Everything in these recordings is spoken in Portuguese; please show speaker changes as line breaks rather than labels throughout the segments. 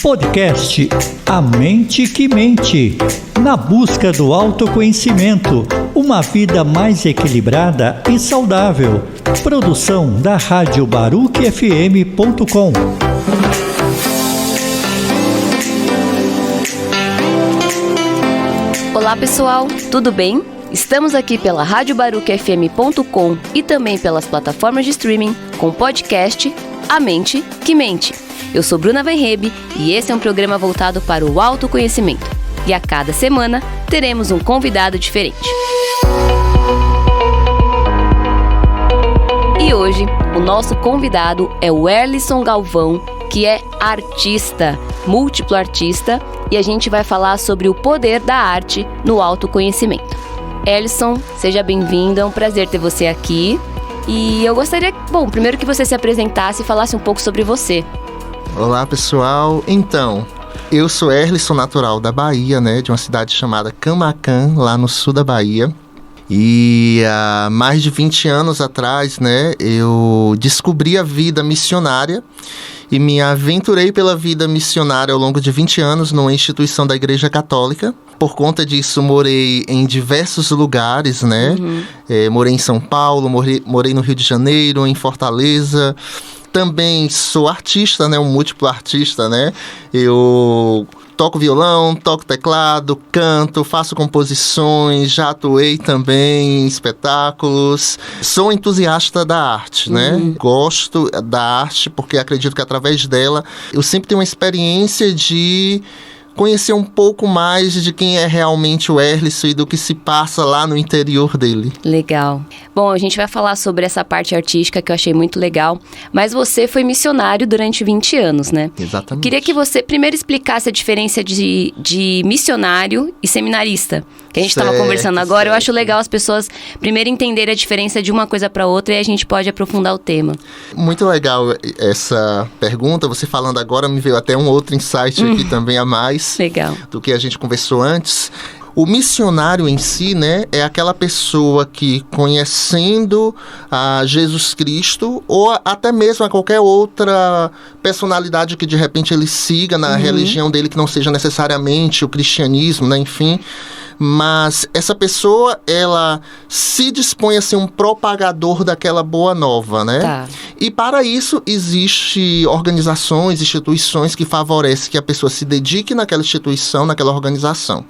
Podcast A Mente que Mente. Na busca do autoconhecimento, uma vida mais equilibrada e saudável. Produção da Rádio Baruch-FM.com.
Olá pessoal, tudo bem? Estamos aqui pela Rádio Baruch-FM.com e também pelas plataformas de streaming com o podcast A Mente que Mente. Eu sou Bruna Weinreb e esse é um programa voltado para o autoconhecimento. E a cada semana teremos um convidado diferente. E hoje o nosso convidado é o Erlisson Galvão, que é artista, múltiplo artista, e a gente vai falar sobre o poder da arte no autoconhecimento. Erlisson, seja bem-vindo, é um prazer ter você aqui. E eu gostaria, primeiro que você se apresentasse e falasse um pouco sobre você.
Olá pessoal, então, eu sou Erlisson, natural da Bahia, de uma cidade chamada Camaquã, lá no sul da Bahia. E há mais de 20 anos atrás, eu descobri a vida missionária e me aventurei pela vida missionária ao longo de 20 anos numa instituição da Igreja Católica. Por conta disso, morei em diversos lugares, morei em São Paulo, morei no Rio de Janeiro, em Fortaleza. Também sou artista, um múltiplo artista, Eu toco violão, toco teclado, canto, faço composições, já atuei também em espetáculos. Sou entusiasta da arte, Gosto da arte porque acredito que através dela eu sempre tenho uma experiência de conhecer um pouco mais de quem é realmente o Erlisson e do que se passa lá no interior dele.
Legal. Bom, a gente vai falar sobre essa parte artística que eu achei muito legal, mas você foi missionário durante 20 anos,
Exatamente.
Queria que você primeiro explicasse a diferença de missionário e seminarista, que a gente estava conversando agora. Eu acho legal as pessoas primeiro entenderem a diferença de uma coisa para outra e a gente pode aprofundar o tema.
Muito legal essa pergunta. Você falando agora me veio até um outro insight aqui também a mais.
Legal.
Do que a gente conversou antes. O missionário em si, é aquela pessoa que, conhecendo a Jesus Cristo, ou até mesmo a qualquer outra personalidade que de repente ele siga na religião dele, que não seja necessariamente o cristianismo, enfim. Mas essa pessoa, ela se dispõe a ser um propagador daquela boa nova,
Tá.
E para isso, existem organizações, instituições que favorecem que a pessoa se dedique naquela instituição, naquela organização.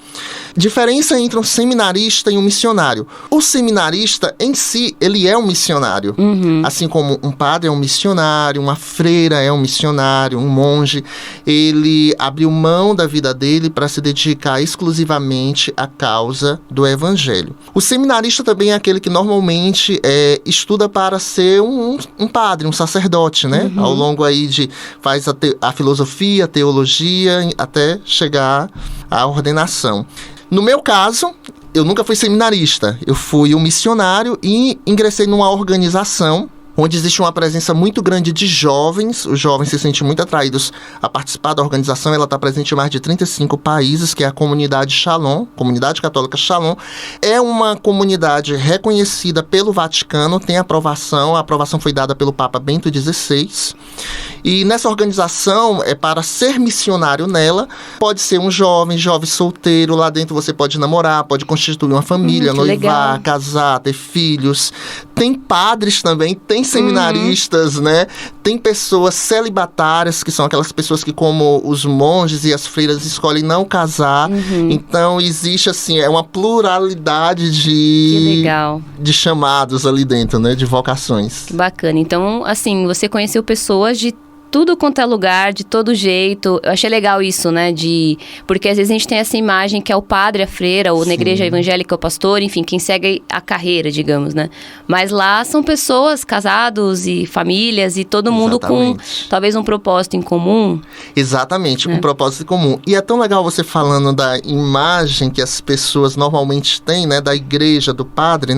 Diferença entre um seminarista e um missionário. O seminarista, em si, ele é um missionário. Assim como um padre é um missionário, uma freira é um missionário, um monge. Ele abriu mão da vida dele para se dedicar exclusivamente à causa do evangelho. O seminarista também é aquele que normalmente estuda para ser um padre, um sacerdote, Ao longo aí faz a filosofia, a teologia, até chegar à ordenação. No meu caso, eu nunca fui seminarista. Eu fui um missionário e ingressei numa organização onde existe uma presença muito grande de jovens. Os jovens se sentem muito atraídos a participar da organização. Ela está presente em mais de 35 países, que é a comunidade Shalom, Comunidade Católica Shalom. É uma comunidade reconhecida pelo Vaticano, tem aprovação. A aprovação foi dada pelo Papa Bento XVI. E nessa organização, para ser missionário nela, pode ser um jovem solteiro. Lá dentro você pode namorar, pode constituir uma família, noivar,
legal.
Casar, ter filhos. Tem padres também, tem seminaristas, Tem pessoas celibatárias, que são aquelas pessoas que, como os monges e as freiras, escolhem não casar. Então, existe, uma pluralidade de chamados ali dentro, de vocações.
Que bacana. Então, você conheceu pessoas de tudo quanto é lugar, de todo jeito. Eu achei legal isso, porque às vezes a gente tem essa imagem que é o padre, a freira, ou na igreja evangélica, o pastor, enfim, quem segue a carreira, digamos, Mas lá são pessoas, casados e famílias, e todo mundo com talvez um propósito em comum.
Exatamente, um propósito em comum. E é tão legal você falando da imagem que as pessoas normalmente têm, da igreja, do padre,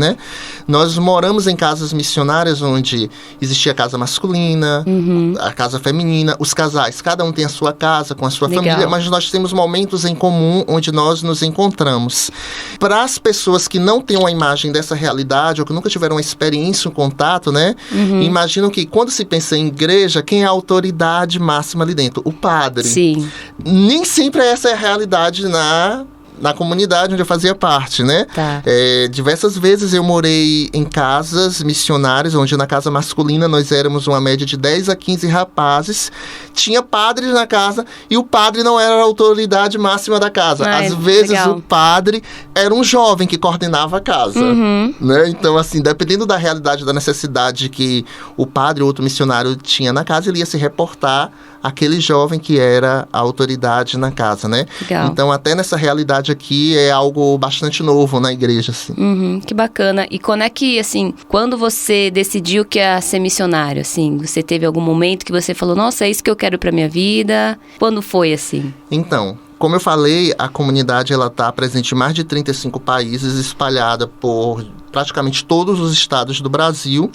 Nós moramos em casas missionárias onde existia a casa masculina, a casa feminina, os casais, cada um tem a sua casa, com a sua
Legal.
família, mas nós temos momentos em comum onde nós nos encontramos. Para as pessoas que não têm uma imagem dessa realidade, ou que nunca tiveram uma experiência, um contato, né? Imaginam que quando se pensa em igreja, quem é a autoridade máxima ali dentro? O padre.
Sim.
Nem sempre essa é a realidade na comunidade onde eu fazia parte, né?
Tá.
Diversas vezes eu morei em casas missionárias, onde na casa masculina nós éramos uma média de 10 a 15 rapazes. Tinha padres na casa e o padre não era a autoridade máxima da casa.
Ai,
Às vezes
legal.
o padre era um jovem que coordenava a casa, né? Então, assim, dependendo da realidade, da necessidade que o padre ou outro missionário tinha na casa, ele ia se reportar àquele jovem que era a autoridade na casa, né?
Legal.
Então, até nessa realidade aqui é algo bastante novo na igreja, assim.
Que bacana. E quando é que, assim, quando você decidiu que ia ser missionário, assim, você teve algum momento que você falou, nossa, é isso que eu quero pra minha vida? Quando foi, assim?
Então, como eu falei, a comunidade ela está presente em mais de 35 países, espalhada por praticamente todos os estados do Brasil.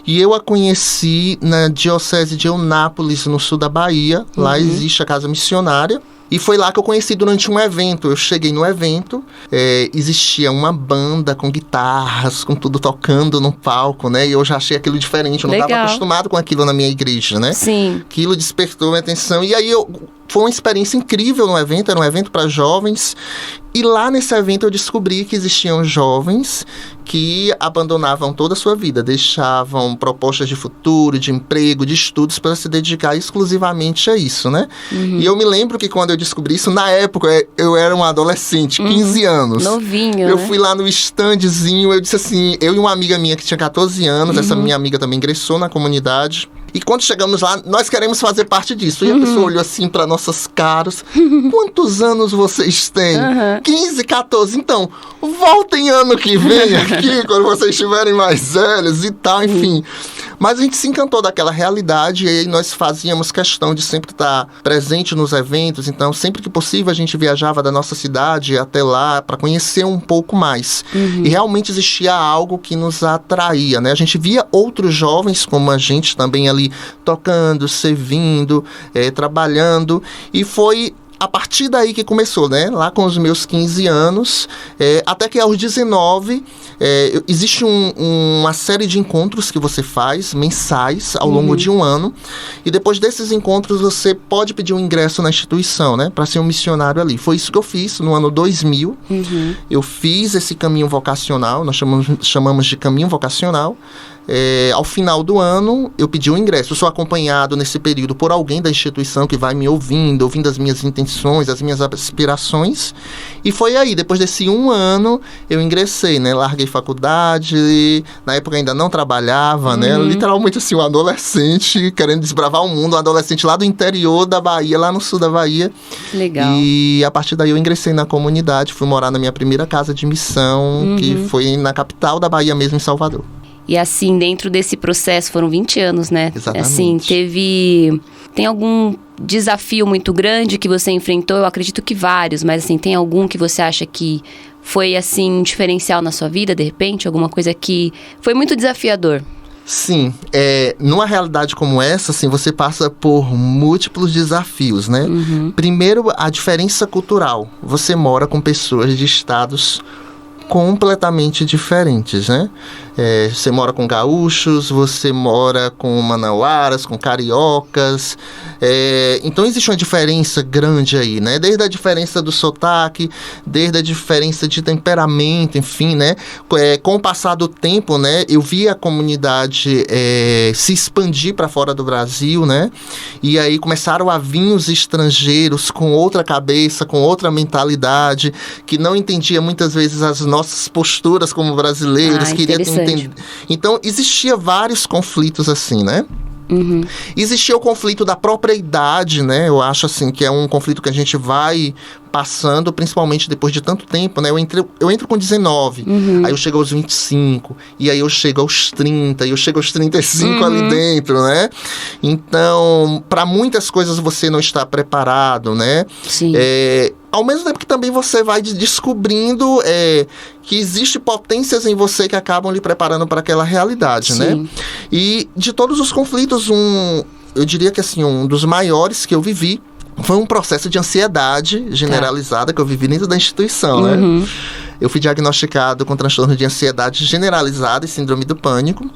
E eu a conheci na diocese de Eunápolis, no sul da Bahia. Lá existe a casa missionária. E foi lá que eu conheci durante um evento. Eu cheguei no evento, existia uma banda com guitarras, com tudo tocando no palco, né? E eu já achei aquilo diferente, eu não estava
Legal.
acostumado com aquilo na minha igreja, né?
Sim.
Aquilo despertou minha atenção. E aí foi uma experiência incrível no evento, era um evento para jovens. E lá nesse evento eu descobri que existiam jovens que abandonavam toda a sua vida, deixavam propostas de futuro, de emprego, de estudos para se dedicar exclusivamente a isso, né? E eu me lembro que quando eu descobri isso, na época eu era um adolescente, 15 anos.
Novinho,
Eu
né?
fui lá no standzinho, eu disse assim, eu e uma amiga minha que tinha 14 anos, essa minha amiga também ingressou na comunidade. E quando chegamos lá, nós queremos fazer parte disso. E a pessoa olhou assim para nossas caras. Quantos anos vocês têm? 15, 14. Então, voltem ano que vem aqui, quando vocês estiverem mais velhos e tal, enfim. Mas a gente se encantou daquela realidade e aí nós fazíamos questão de sempre estar presente nos eventos. Então, sempre que possível, a gente viajava da nossa cidade até lá para conhecer um pouco mais. E realmente existia algo que nos atraía, né? A gente via outros jovens como a gente também ali tocando, servindo, trabalhando. E foi a partir daí que começou, né? Lá com os meus 15 anos, até que aos 19, existe uma série de encontros que você faz, mensais, ao longo de um ano. E depois desses encontros, você pode pedir um ingresso na instituição, né? Para ser um missionário ali. Foi isso que eu fiz no ano 2000. Eu fiz esse caminho vocacional, nós chamamos de caminho vocacional. Ao final do ano, eu pedi um ingresso. Eu sou acompanhado nesse período por alguém da instituição que vai me ouvindo as minhas intenções, as minhas aspirações. E foi aí, depois desse um ano, eu ingressei, né? Larguei faculdade, na época ainda não trabalhava, né? Literalmente assim, um adolescente querendo desbravar o mundo, um adolescente lá do interior da Bahia, lá no sul da Bahia.
Legal.
E a partir daí eu ingressei na comunidade, fui morar na minha primeira casa de missão, que foi na capital da Bahia mesmo, em Salvador.
E assim, dentro desse processo, foram 20 anos, né?
Exatamente.
Assim, tem algum desafio muito grande que você enfrentou? Eu acredito que vários, mas assim, tem algum que você acha que foi, assim, um diferencial na sua vida, de repente? Alguma coisa que foi muito desafiador?
Sim, numa realidade como essa, assim, você passa por múltiplos desafios, né? Primeiro, a diferença cultural. Você mora com pessoas de estados completamente diferentes, né? Você mora com gaúchos, você mora com manauaras, com cariocas. Então existe uma diferença grande aí, né? Desde a diferença do sotaque, desde a diferença de temperamento, enfim, né? Com o passar do tempo, né? Eu vi a comunidade se expandir para fora do Brasil, né? E aí começaram a vir os estrangeiros com outra cabeça, com outra mentalidade, que não entendia muitas vezes as nossas posturas como brasileiros, queria entender. Então, existia vários conflitos assim, né? Existia o conflito da própria idade, né? Eu acho assim que é um conflito que a gente vai passando, principalmente depois de tanto tempo, né? Eu entro com 19, aí eu chego aos 25, e aí eu chego aos 30, e eu chego aos 35 ali dentro, né? Então, para muitas coisas você não está preparado, né?
Sim.
Ao mesmo tempo que também você vai descobrindo que existem potências em você que acabam lhe preparando para aquela realidade, né? E de todos os conflitos, eu diria que assim, um dos maiores que eu vivi foi um processo de ansiedade generalizada que eu vivi dentro da instituição, né? Eu fui diagnosticado com transtorno de ansiedade generalizada e síndrome do pânico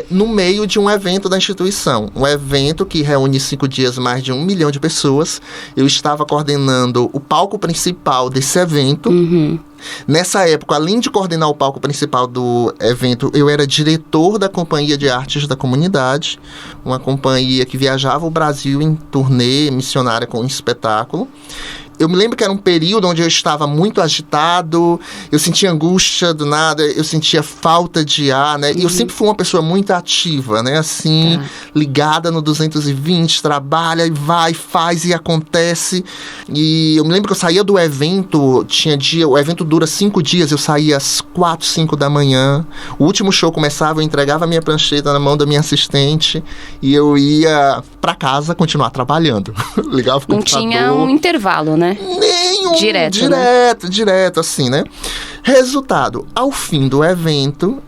no meio de um evento da instituição. Um evento que reúne 5 dias mais de 1 milhão de pessoas. Eu estava coordenando o palco principal desse evento. Nessa época, além de coordenar o palco principal do evento, eu era diretor da Companhia de Artes da Comunidade, uma companhia que viajava o Brasil em turnê missionária com um espetáculo. Eu me lembro que era um período onde eu estava muito agitado, eu sentia angústia do nada, eu sentia falta de ar, né? E eu sempre fui uma pessoa muito ativa, né? Assim, ligada no 220, trabalha e vai, faz e acontece. E eu me lembro que eu saía do evento, o evento dura 5 dias, eu saía às 4, 5 da manhã. O último show começava, eu entregava a minha prancheta na mão da minha assistente e eu ia pra casa continuar trabalhando. Ligava o computador.
Não tinha um intervalo, né?
Nenhum. Direto, assim, né? Resultado, ao fim do evento,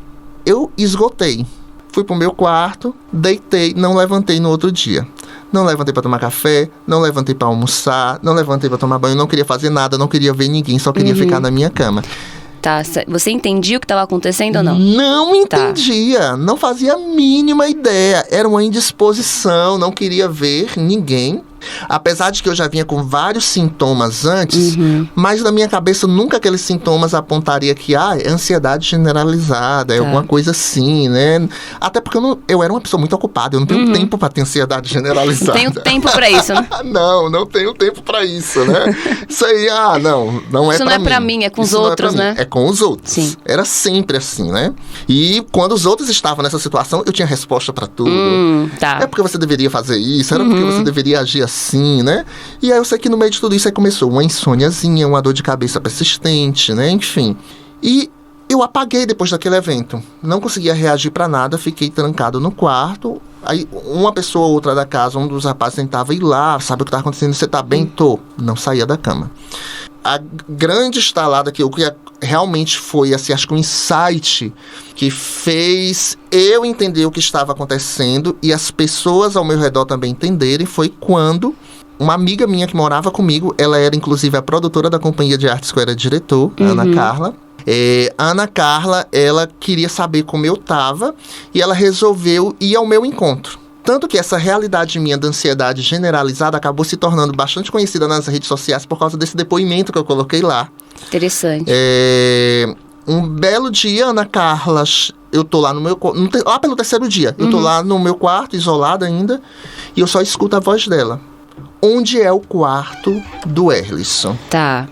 eu esgotei. Fui pro meu quarto, deitei, não levantei no outro dia. Não levantei pra tomar café, não levantei pra almoçar, não levantei pra tomar banho, não queria fazer nada, não queria ver ninguém, só queria ficar na minha cama.
Tá, você entendia o que estava acontecendo ou não?
Não entendia, não fazia a mínima ideia. Era uma indisposição, não queria ver ninguém. Apesar de que eu já vinha com vários sintomas antes, mas na minha cabeça nunca aqueles sintomas apontaria que é ansiedade generalizada, é alguma coisa assim, né? Até porque eu era uma pessoa muito ocupada, eu não tenho tempo para ter ansiedade generalizada.
Não tenho tempo para isso, né?
Não tenho tempo para isso, né? Isso aí, não é para mim.
Isso não é para mim, é com os outros, né?
É com os outros. Sim. Era sempre assim, né? E quando os outros estavam nessa situação, eu tinha resposta para tudo. É porque você deveria fazer isso, era porque você deveria agir assim, né? E aí eu sei que no meio de tudo isso aí começou uma insôniazinha, uma dor de cabeça persistente, né? Enfim. E eu apaguei depois daquele evento. Não conseguia reagir pra nada, fiquei trancado no quarto. Aí uma pessoa ou outra da casa, um dos rapazes tentava ir lá, sabe o que tá acontecendo? Você tá bem? Tô. Não saía da cama. A grande estalada que realmente foi, assim, acho que um insight que fez eu entender o que estava acontecendo e as pessoas ao meu redor também entenderem, foi quando uma amiga minha que morava comigo, ela era inclusive a produtora da companhia de artes que eu era diretor, a Ana Carla. A Ana Carla, ela queria saber como eu tava e ela resolveu ir ao meu encontro. Tanto que essa realidade minha da ansiedade generalizada acabou se tornando bastante conhecida nas redes sociais por causa desse depoimento que eu coloquei lá.
Interessante.
Um belo dia, Ana Carla, eu tô lá no meu... Lá pelo 3º dia, eu tô lá no meu quarto, isolada ainda, e eu só escuto a voz dela. Onde é o quarto do Erlisson?
Tá.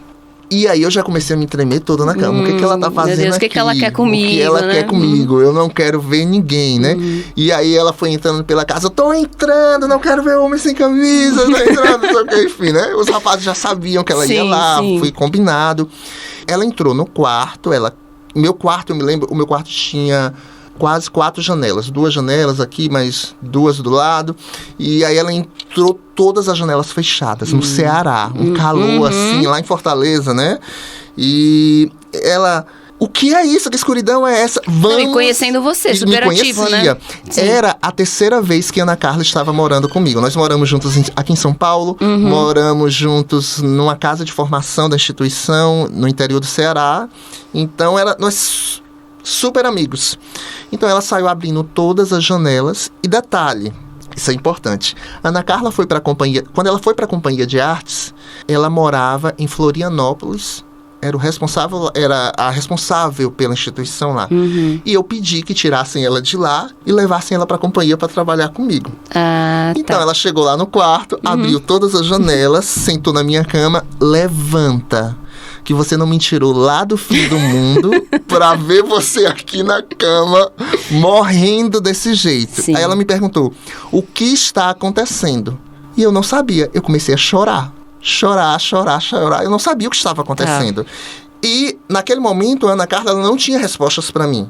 E aí eu já comecei a me tremer toda na cama. O que ela tá fazendo aqui? Meu Deus,
o que ela quer comigo,
O que ela quer comigo? Eu não quero ver ninguém, né? E aí ela foi entrando pela casa. Eu tô entrando, não quero ver homem sem camisa. Tô entrando, não sei o que, enfim, né? Os rapazes já sabiam que ela ia lá, foi combinado. Ela entrou no quarto, meu quarto, eu me lembro, o meu quarto tinha quase 4 janelas. 2 janelas aqui, mais 2 do lado. E aí ela entrou todas as janelas fechadas, no Ceará. Um calor, assim, lá em Fortaleza, né? E ela... O que é isso? Que escuridão é essa?
Vamos... Me conhecendo você, super ativo, né?
Sim. Era a 3ª vez que a Ana Carla estava morando comigo. Nós moramos juntos aqui em São Paulo, moramos juntos numa casa de formação da instituição, no interior do Ceará. Então, nós super amigos. Então, ela saiu abrindo todas as janelas. E detalhe, isso é importante. A Ana Carla foi para a companhia... Quando ela foi para a companhia de artes, ela morava em Florianópolis. Era a responsável pela instituição lá. E eu pedi que tirassem ela de lá e levassem ela para a companhia para trabalhar comigo. Então ela chegou lá no quarto, abriu todas as janelas, sentou na minha cama, levanta, que você não me tirou lá do fim do mundo para ver você aqui na cama morrendo desse jeito. Sim. Aí ela me perguntou, o que está acontecendo? E eu não sabia, eu comecei a chorar. Chorar. Eu não sabia o que estava acontecendo. E, naquele momento, a Ana Carla não tinha respostas para mim.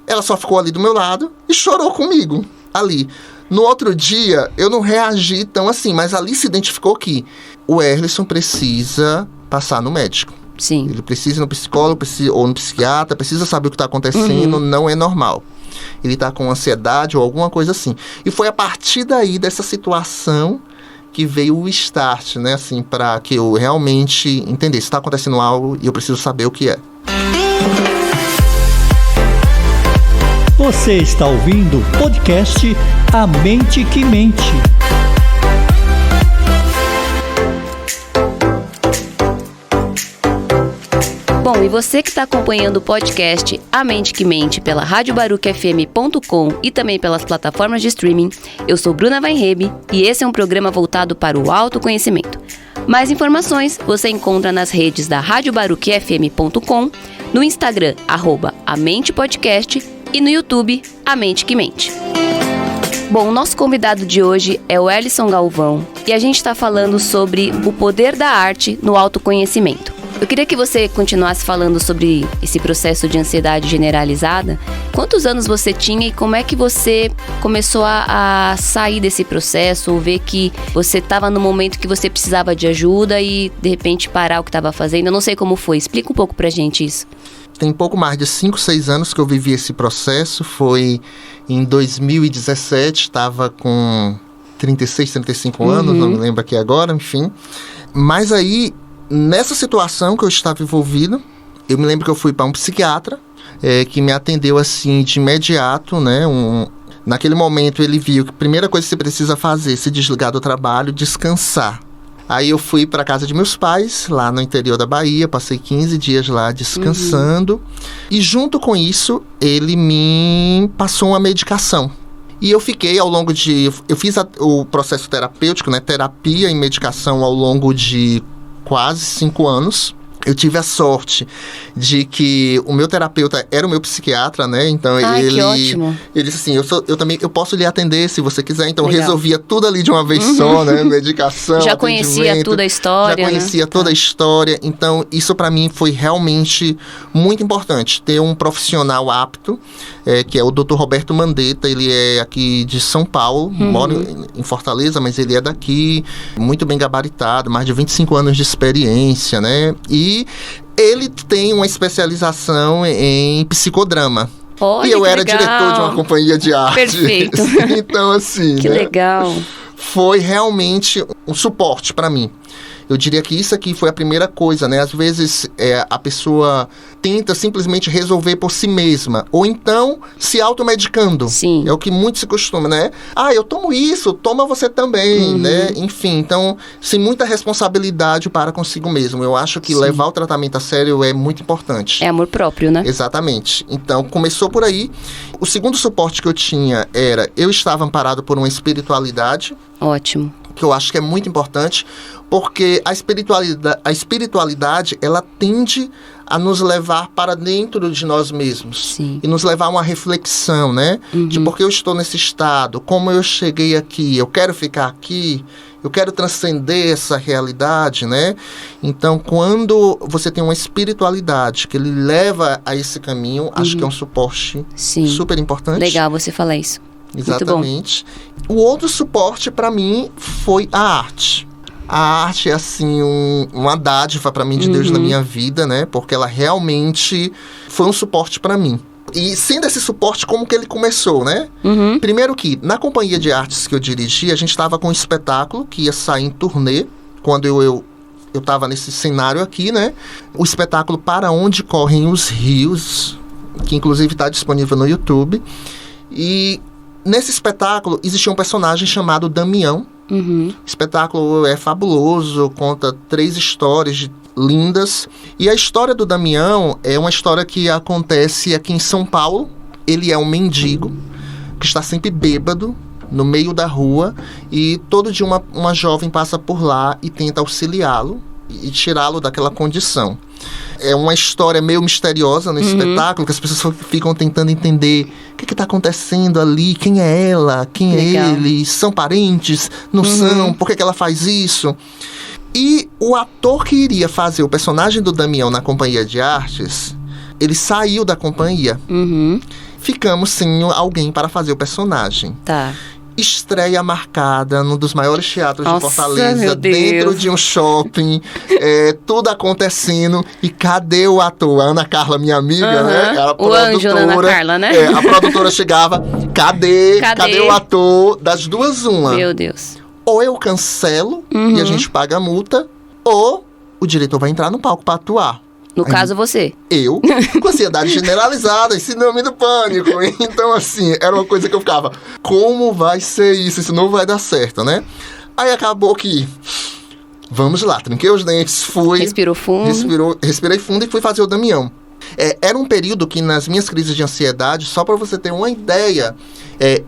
Ela só ficou ali do meu lado e chorou comigo, ali. No outro dia, eu não reagi tão assim, mas ali se identificou que o Erlisson precisa passar no médico.
Sim.
Ele precisa ir no psicólogo ou no psiquiatra, precisa saber o que está acontecendo, não é normal. ele tá com ansiedade ou alguma coisa assim. E foi a partir daí, dessa situação, que veio o start, né, assim, para que eu realmente entendesse, está acontecendo algo e eu preciso saber o que é.
Você está ouvindo o podcast A Mente que Mente.
Bom, e você que está acompanhando o podcast A Mente que Mente pela radiobarucfm.com e também pelas plataformas de streaming, eu sou Bruna Weinrebe e esse é um programa voltado para o autoconhecimento. Mais informações você encontra nas redes da radiobarucfm.com, no Instagram, @amentepodcast e no YouTube, A Mente que Mente. Bom, o nosso convidado de hoje é o Ellison Galvão e a gente está falando sobre o poder da arte no autoconhecimento. Eu queria que você continuasse falando sobre esse processo de ansiedade generalizada. Quantos anos você tinha e como é que você começou a sair desse processo, ou ver que você estava no momento que você precisava de ajuda e de repente parar o que estava fazendo? Eu não sei como foi, explica um pouco pra gente isso.
Tem pouco mais de 5, 6 anos que eu vivi esse processo, foi em 2017, estava com 36, 35 anos, não me lembro aqui agora, enfim. Mas aí, nessa situação que eu estava envolvido, eu me lembro que eu fui para um psiquiatra, que me atendeu assim de imediato, né? Naquele momento ele viu que a primeira coisa que você precisa fazer é se desligar do trabalho, descansar. Aí eu fui para a casa de meus pais, lá no interior da Bahia, passei 15 dias lá descansando. E junto com isso, ele me passou uma medicação. E eu fiquei ao longo de... Eu fiz o processo terapêutico, né? Terapia e medicação ao longo de quase 5 anos. Eu tive a sorte de que o meu terapeuta era o meu psiquiatra, né? Então
que ótimo.
Ele disse assim, eu posso lhe atender se você quiser. Então
Legal.
Resolvia tudo ali de uma vez só, né? Medicação,
já conhecia toda a história,
já conhecia toda a história. Então isso para mim foi realmente muito importante. Ter um profissional apto, que é o Dr. Roberto Mandetta. Ele é aqui de São Paulo, mora em Fortaleza, mas ele é daqui, muito bem gabaritado, mais de 25 anos de experiência, né? E ele tem uma especialização em psicodrama.
Olha,
e eu era
legal.
diretor de uma companhia de arte.
Perfeito.
Então, assim,
que legal.
Foi realmente um suporte para mim. Eu diria que isso aqui foi a primeira coisa, né? Às vezes a pessoa tenta simplesmente resolver por si mesma. Ou então se automedicando.
Sim.
É o que muito se costuma, né? Eu tomo isso, toma você também, né? Enfim, então, sem muita responsabilidade para consigo mesmo. Eu acho que levar o tratamento a sério é muito importante.
É amor próprio, né?
Exatamente. Então, começou por aí. O segundo suporte que eu tinha era... Eu estava amparado por uma espiritualidade.
Ótimo.
Que eu acho que é muito importante, porque a espiritualidade, ela tende a nos levar para dentro de nós mesmos.
Sim.
E nos levar a uma reflexão, né? De por que eu estou nesse estado, como eu cheguei aqui, eu quero ficar aqui, eu quero transcender essa realidade, né? Então, quando você tem uma espiritualidade que ele leva a esse caminho, acho que é um suporte super importante.
Legal você falar isso.
Exatamente. O outro suporte para mim foi a arte. A arte é assim uma dádiva para mim de Deus na minha vida, né? Porque ela realmente foi um suporte para mim. E sendo esse suporte, como que ele começou, né? Primeiro que, na companhia de artes que eu dirigi, a gente estava com um espetáculo que ia sair em turnê, quando eu estava nesse cenário aqui, né? O espetáculo Para Onde Correm os Rios, que inclusive está disponível no YouTube. E nesse espetáculo existia um personagem chamado Damião. O espetáculo é fabuloso, conta 3 histórias lindas. E a história do Damião é uma história que acontece aqui em São Paulo. Ele é um mendigo que está sempre bêbado no meio da rua, e todo dia uma jovem passa por lá e tenta auxiliá-lo e tirá-lo daquela condição. É uma história meio misteriosa no espetáculo, que as pessoas ficam tentando entender o que está acontecendo ali, quem é ela, quem é ele, são parentes, não são, por que ela faz isso? E o ator que iria fazer o personagem do Damião na companhia de artes, ele saiu da companhia. Ficamos sem alguém para fazer o personagem.
Tá.
estreia marcada num dos maiores teatros de Fortaleza,
meu Deus.
dentro de um shopping, tudo acontecendo. E cadê o ator? A Ana Carla, minha amiga, né? Ela,
o anjo da Ana Carla, né?
A produtora chegava, cadê o ator? Das duas, uma.
Meu Deus.
Ou eu cancelo e a gente paga a multa, ou o diretor vai entrar no palco pra atuar.
No caso, você.
Eu, com ansiedade generalizada, síndrome do pânico. Então, assim, era uma coisa que eu ficava, como vai ser isso? Isso não vai dar certo, né? Aí acabou que, vamos lá, trinquei os dentes, fui...
Respirou fundo.
Respirei fundo e fui fazer o Damião. Era um período que nas minhas crises de ansiedade, só pra você ter uma ideia,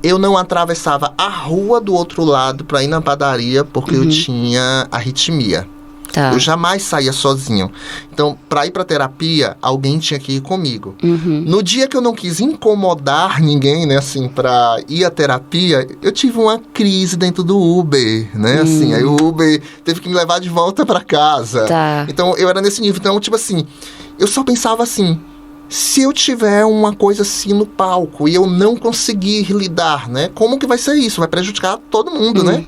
eu não atravessava a rua do outro lado pra ir na padaria, porque eu tinha arritmia.
Tá.
Eu jamais saía sozinho. Então, pra ir pra terapia, alguém tinha que ir comigo. No dia que eu não quis incomodar ninguém, né, assim, pra ir à terapia, eu tive uma crise dentro do Uber, né, assim. Aí o Uber teve que me levar de volta pra casa.
Tá.
Então, eu era nesse nível. Então, tipo assim, eu só pensava assim, se eu tiver uma coisa assim no palco e eu não conseguir lidar, né, como que vai ser isso? Vai prejudicar todo mundo, né?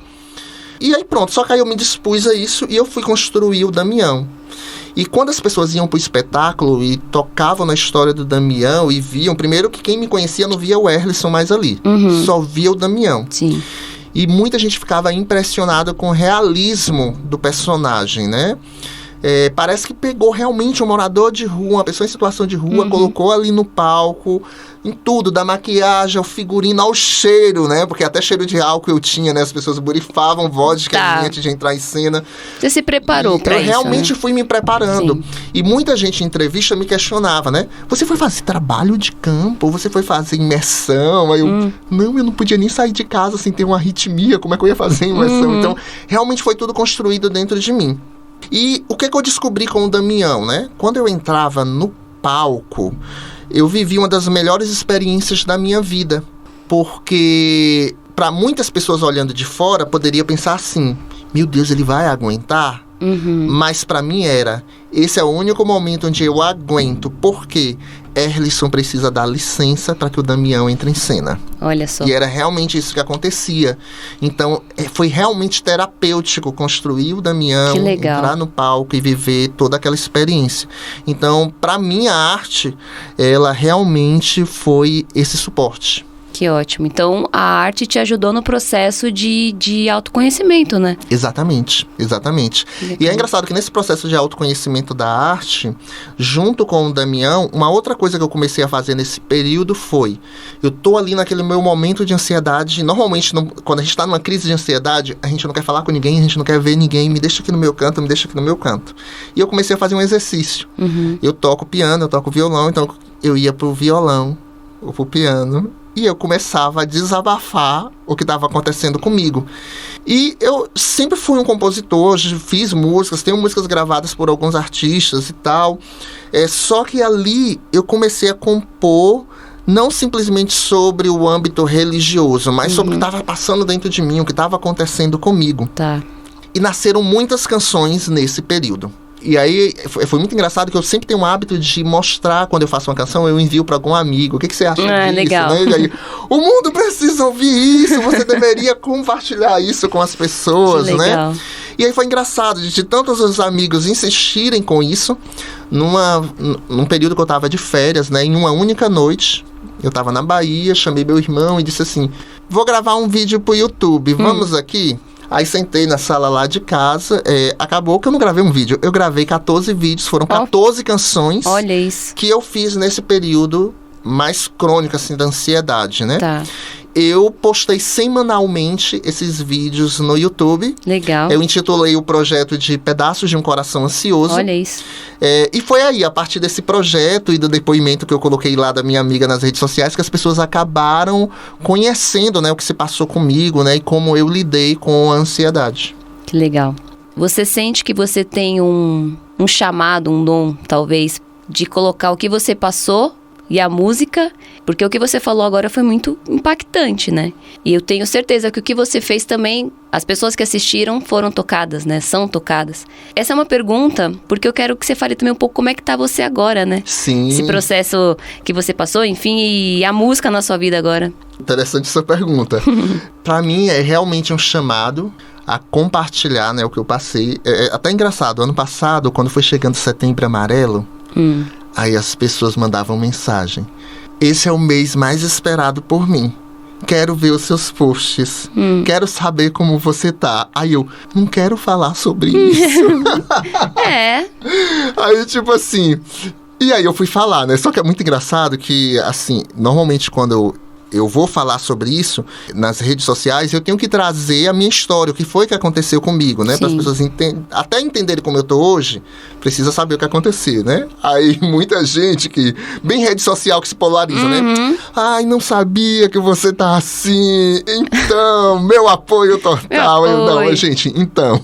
E aí pronto, só que aí eu me dispus a isso e eu fui construir o Damião. E quando as pessoas iam pro espetáculo e tocavam na história do Damião e viam, primeiro que quem me conhecia não via o Erlisson mais ali, só via o Damião.
Sim.
E muita gente ficava impressionada com o realismo do personagem, né? Parece que pegou realmente um morador de rua, uma pessoa em situação de rua, colocou ali no palco, em tudo, da maquiagem ao figurino, ao cheiro, né? Porque até cheiro de álcool eu tinha, né? As pessoas borifavam vodka antes de entrar em cena.
Você se preparou pra isso,
eu realmente fui me preparando.
Sim.
E muita gente em entrevista me questionava, né? Você foi fazer trabalho de campo? Você foi fazer imersão? Aí eu, não, eu não podia nem sair de casa sem ter uma arritmia. Como é que eu ia fazer imersão? Então, realmente foi tudo construído dentro de mim. E o que eu descobri com o Damião, né? Quando eu entrava no palco, eu vivi uma das melhores experiências da minha vida. Porque para muitas pessoas olhando de fora, poderia pensar assim, meu Deus, ele vai aguentar? Mas para mim esse é o único momento onde eu aguento, porque Erlisson precisa dar licença para que o Damião entre em cena.
Olha só.
E era realmente isso que acontecia. Então, foi realmente terapêutico construir o Damião, entrar no palco e viver toda aquela experiência. Então, para mim, a arte, ela realmente foi esse suporte.
Que ótimo. Então, a arte te ajudou no processo de autoconhecimento, né?
Exatamente. E é engraçado que nesse processo de autoconhecimento da arte, junto com o Damião, uma outra coisa que eu comecei a fazer nesse período foi, eu tô ali naquele meu momento de ansiedade, normalmente quando a gente tá numa crise de ansiedade, a gente não quer falar com ninguém, a gente não quer ver ninguém, me deixa aqui no meu canto. E eu comecei a fazer um exercício. Eu toco piano, eu toco violão, então eu ia pro violão ou pro piano, e eu começava a desabafar o que estava acontecendo comigo. E eu sempre fui um compositor, fiz músicas, tenho músicas gravadas por alguns artistas e tal. Só que ali eu comecei a compor, não simplesmente sobre o âmbito religioso, mas sobre o que estava passando dentro de mim, o que estava acontecendo comigo.
Tá.
E nasceram muitas canções nesse período. E aí, foi muito engraçado que eu sempre tenho um hábito de mostrar, quando eu faço uma canção, eu envio para algum amigo. O que você acha disso?
Legal.
Né? E aí, o mundo precisa ouvir isso, você deveria compartilhar isso com as pessoas, né? E aí foi engraçado, de tantos os amigos insistirem com isso, num período que eu tava de férias, né? Em uma única noite, eu tava na Bahia, chamei meu irmão e disse assim, vou gravar um vídeo pro YouTube, vamos aqui? Aí sentei na sala lá de casa, acabou que eu não gravei um vídeo, eu gravei 14 vídeos, foram 14 canções.
Olha isso.
Que eu fiz nesse período mais crônico, assim, da ansiedade, né?
Tá.
Eu postei semanalmente esses vídeos no YouTube.
Legal.
Eu intitulei o projeto de Pedaços de um Coração Ansioso.
Olha isso.
E foi aí, a partir desse projeto e do depoimento que eu coloquei lá da minha amiga nas redes sociais, que as pessoas acabaram conhecendo, né, o que se passou comigo, né, e como eu lidei com a ansiedade.
Que legal. Você sente que você tem um chamado, um dom, talvez, de colocar o que você passou E a música, porque o que você falou agora foi muito impactante, né? E eu tenho certeza que o que você fez também, as pessoas que assistiram foram tocadas, né? São tocadas. Essa é uma pergunta, porque eu quero que você fale também um pouco como é que tá você agora, né?
Sim.
Esse processo que você passou, enfim, e a música na sua vida agora.
Interessante essa pergunta. Para mim é realmente um chamado a compartilhar, né, o que eu passei. É até engraçado, ano passado, quando foi chegando Setembro Amarelo, aí as pessoas mandavam mensagem. Esse é o mês mais esperado por mim. Quero ver os seus posts. Quero saber como você tá. Aí eu, não quero falar sobre isso. Aí, tipo assim... E aí eu fui falar, né? Só que é muito engraçado que, assim, normalmente quando eu vou falar sobre isso nas redes sociais, eu tenho que trazer a minha história, o que foi que aconteceu comigo, né? Para as pessoas até entenderem como eu tô hoje, precisa saber o que aconteceu, né? Aí muita gente que, bem rede social que se polariza, né? Ai, não sabia que você tá assim, então, meu apoio total. Eu, não, gente, então...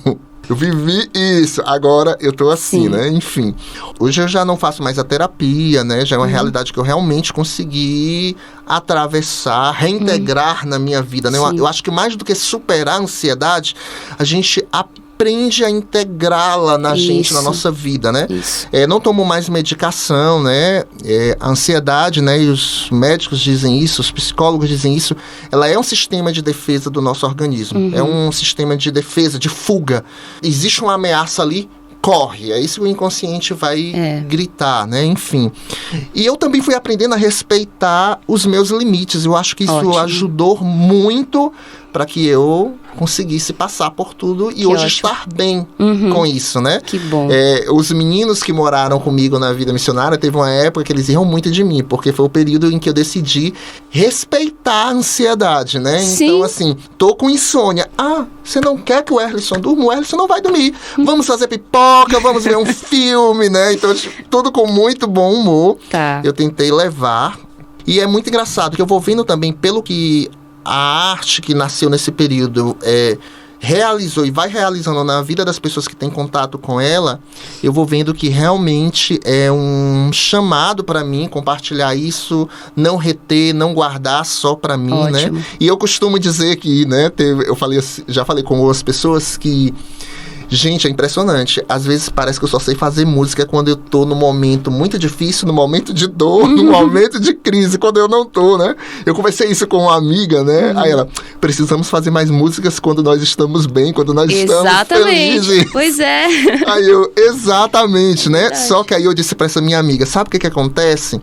Eu vivi isso, agora eu tô assim, né? Enfim, hoje eu já não faço mais a terapia, né? Já é uma realidade que eu realmente consegui atravessar, reintegrar na minha vida, né? Eu acho que mais do que superar a ansiedade, a gente aprende a integrá-la na gente, na nossa vida, né? Não tomo mais medicação, né? A ansiedade, né? E os médicos dizem isso, os psicólogos dizem isso. Ela é um sistema de defesa do nosso organismo. É um sistema de defesa, de fuga. Existe uma ameaça ali, corre. É isso que o inconsciente vai gritar, né? Enfim. E eu também fui aprendendo a respeitar os meus limites. Eu acho que isso ajudou muito para que eu conseguisse passar por tudo e hoje estar bem com isso, né?
Que bom.
Os meninos que moraram comigo na vida missionária, teve uma época que eles riam muito de mim, porque foi o período em que eu decidi respeitar a ansiedade, né?
Sim.
Então, assim, tô com insônia. Ah, você não quer que o Erlisson durma? O Erlisson não vai dormir. Vamos fazer pipoca, vamos ver um filme, né? Então, tudo com muito bom humor. Eu tentei levar. E é muito engraçado, que eu vou vendo também pelo que a arte que nasceu nesse período realizou e vai realizando na vida das pessoas que têm contato com ela, eu vou vendo que realmente é um chamado para mim compartilhar isso, não reter, não guardar só para mim, né? E eu costumo dizer que, né, já falei com outras pessoas que, gente, é impressionante. Às vezes parece que eu só sei fazer música quando eu tô num momento muito difícil, num momento de dor, num momento de crise, quando eu não tô, né? Eu conversei isso com uma amiga, né? Aí ela, precisamos fazer mais músicas quando nós estamos bem, quando nós estamos felizes.
Pois é.
Aí eu, exatamente, né? Só que aí eu disse pra essa minha amiga, sabe o que acontece?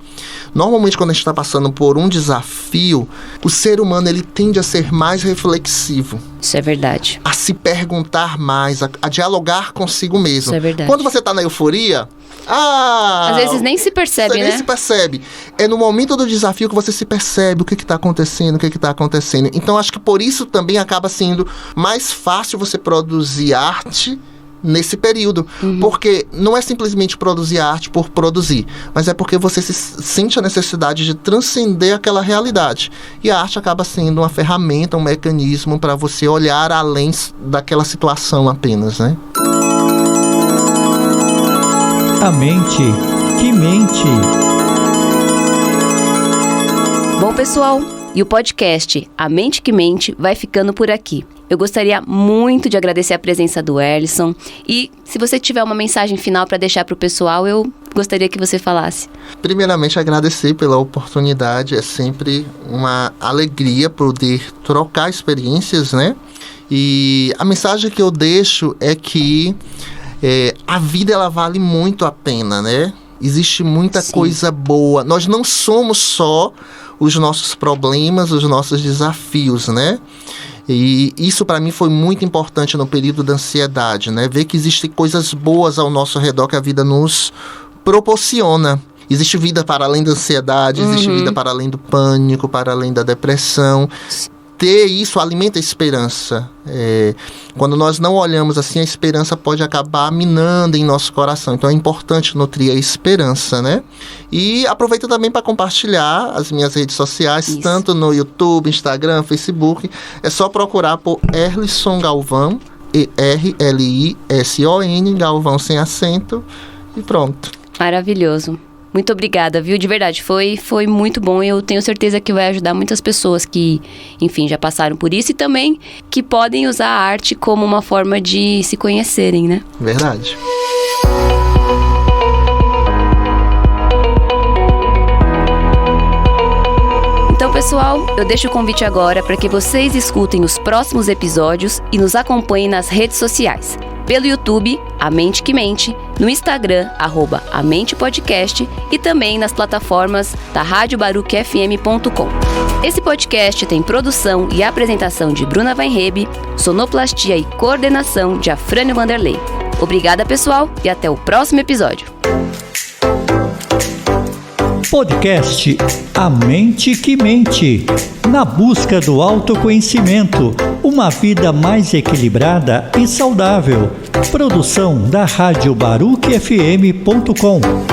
Normalmente quando a gente tá passando por um desafio, o ser humano, ele tende a ser mais reflexivo.
Isso é verdade.
A se perguntar mais, a dialogar consigo mesmo.
Isso é verdade.
Quando você tá na euforia, às
vezes nem se percebe, né?
Nem se percebe. É no momento do desafio que você se percebe o que tá acontecendo, o que tá acontecendo. Então, acho que por isso também acaba sendo mais fácil você produzir arte nesse período, porque não é simplesmente produzir arte por produzir, mas é porque você sente a necessidade de transcender aquela realidade, e a arte acaba sendo uma ferramenta, um mecanismo para você olhar além daquela situação apenas, né?
A mente que mente.
Bom, pessoal, e o podcast A Mente que Mente vai ficando por aqui. Eu gostaria muito de agradecer a presença do Erlisson. E se você tiver uma mensagem final para deixar para o pessoal, eu gostaria que você falasse.
Primeiramente, agradecer pela oportunidade. É sempre uma alegria poder trocar experiências, né? E a mensagem que eu deixo é que a vida, ela vale muito a pena, né? Existe muita coisa boa. Nós não somos só os nossos problemas, os nossos desafios, né? E isso para mim foi muito importante no período da ansiedade, né? Ver que existem coisas boas ao nosso redor que a vida nos proporciona. Existe vida para além da ansiedade, existe vida para além do pânico, para além da depressão. Ter isso alimenta a esperança. Quando nós não olhamos assim, a esperança pode acabar minando em nosso coração. Então é importante nutrir a esperança, né? E aproveito também para compartilhar as minhas redes sociais, tanto no YouTube, Instagram, Facebook. É só procurar por Erlisson Galvão, Erlisson, Galvão sem acento, e pronto.
Maravilhoso. Muito obrigada, viu? De verdade, foi muito bom. Eu tenho certeza que vai ajudar muitas pessoas que, enfim, já passaram por isso e também que podem usar a arte como uma forma de se conhecerem, né?
Verdade.
Então, pessoal, eu deixo o convite agora para que vocês escutem os próximos episódios e nos acompanhem nas redes sociais. Pelo YouTube, A Mente que Mente, no Instagram, @amentepodcast e também nas plataformas da radiobaruquefm.com. Esse podcast tem produção e apresentação de Bruna Weinrebe, sonoplastia e coordenação de Afrânio Vanderlei. Obrigada, pessoal, e até o próximo episódio.
Podcast A Mente que Mente. Na busca do autoconhecimento, uma vida mais equilibrada e saudável. Produção da radiobaruquefm.com.